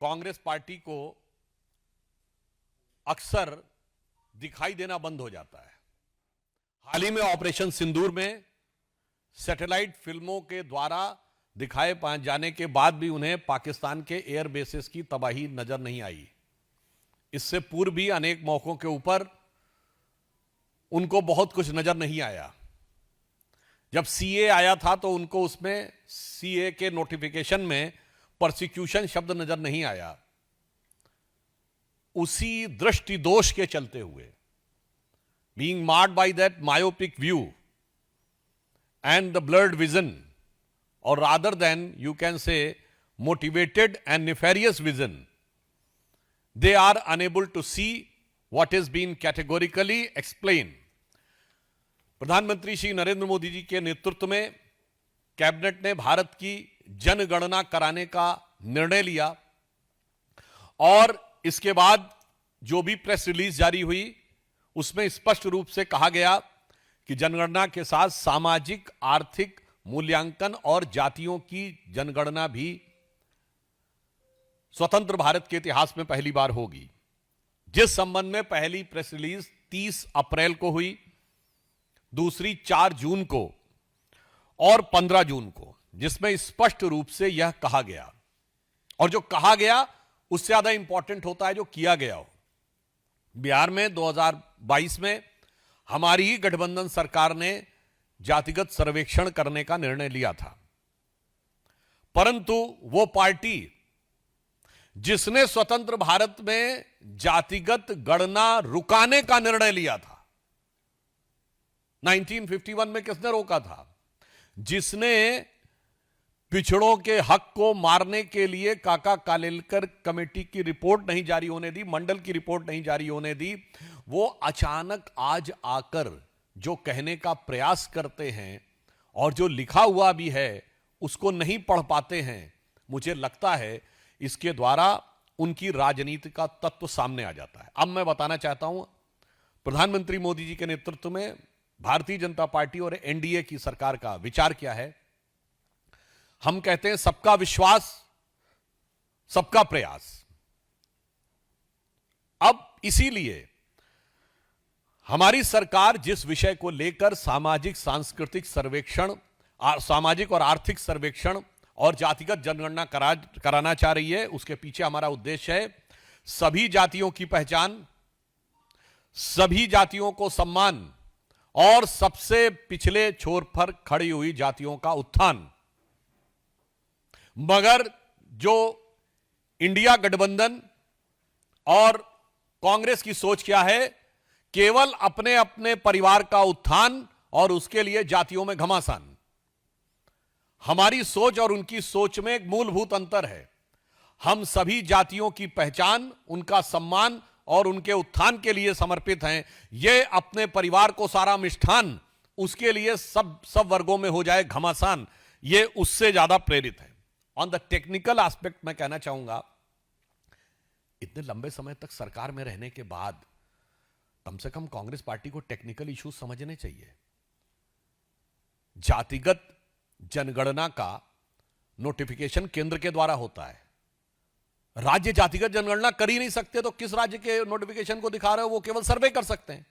Congress party को अक्सर दिखाई देना बंद हो जाता है। हाल ही में ऑपरेशन सिंदूर में सैटेलाइट फिल्मों के द्वारा दिखाए जाने के बाद भी उन्हें पाकिस्तान के एयर बेसेस की तबाही नजर नहीं आई। इससे पूर्व भी अनेक मौकों के ऊपर उनको बहुत कुछ नजर नहीं आया। जब सीए आया था तो उनको उसमें सीए के नोटिफिकेशन में प्रोसिक्यूशन शब्द नजर नहीं आया। उसी दृष्टि दोष के चलते हुए, being marred by that myopic view and the blurred vision, or rather than you can say motivated and nefarious vision, they are unable to see what is being categorically explained. प्रधानमंत्री श्री नरेंद्र मोदी जी के नेतृत्व में कैबिनेट ने भारत की जनगणना कराने का निर्णय लिया और इसके बाद जो भी प्रेस रिलीज जारी हुई उसमें स्पष्ट रूप से कहा गया कि जनगणना के साथ सामाजिक आर्थिक मूल्यांकन और जातियों की जनगणना भी स्वतंत्र भारत के इतिहास में पहली बार होगी। जिस संबंध में पहली प्रेस रिलीज 30 अप्रैल को हुई, दूसरी 4 जून को और 15 जून को, जिसमें स्पष्ट रूप से यह कहा गया, और जो कहा गया उससे ज्यादा इंपॉर्टेंट होता है जो किया गया हो। बिहार में 2022 में हमारी ही गठबंधन सरकार ने जातिगत सर्वेक्षण करने का निर्णय लिया था, परंतु वो पार्टी जिसने स्वतंत्र भारत में जातिगत गणना रुकाने का निर्णय लिया था, 1951 में किसने रोका था? जिसने पिछड़ों के हक को मारने के लिए काका कालेलकर कमेटी की रिपोर्ट नहीं जारी होने दी, मंडल की रिपोर्ट नहीं जारी होने दी, वो अचानक आज आकर जो कहने का प्रयास करते हैं और जो लिखा हुआ भी है उसको नहीं पढ़ पाते हैं। मुझे लगता है इसके द्वारा उनकी राजनीति का तत्व सामने आ जाता है। अब मैं बताना चाहता हूं, प्रधानमंत्री मोदी जी के नेतृत्व में भारतीय जनता पार्टी और एनडीए की सरकार का विचार क्या है। हम कहते हैं सबका विश्वास, सबका प्रयास। अब इसीलिए हमारी सरकार जिस विषय को लेकर सामाजिक सांस्कृतिक सर्वेक्षण, सामाजिक और आर्थिक सर्वेक्षण और जातिगत जनगणना कराना चाह रही है, उसके पीछे हमारा उद्देश्य है सभी जातियों की पहचान, सभी जातियों को सम्मान और सबसे पिछले छोर पर खड़ी हुई जातियों का उत्थान। मगर जो इंडिया गठबंधन और कांग्रेस की सोच क्या है? केवल अपने अपने परिवार का उत्थान और उसके लिए जातियों में घमासान। हमारी सोच और उनकी सोच में एक मूलभूत अंतर है। हम सभी जातियों की पहचान, उनका सम्मान और उनके उत्थान के लिए समर्पित हैं। ये अपने परिवार को सारा मिष्ठान, उसके लिए सब वर्गों में हो जाए घमासान, ये उससे ज्यादा प्रेरित है। ऑन द टेक्निकल एस्पेक्ट मैं कहना चाहूंगा, इतने लंबे समय तक सरकार में रहने के बाद कम से कम कांग्रेस पार्टी को टेक्निकल इश्यूज समझने चाहिए। जातिगत जनगणना का नोटिफिकेशन केंद्र के द्वारा होता है। राज्य जातिगत जनगणना कर ही नहीं सकते तो किस राज्य के नोटिफिकेशन को दिखा रहे हो? वो केवल सर्वे कर सकते हैं।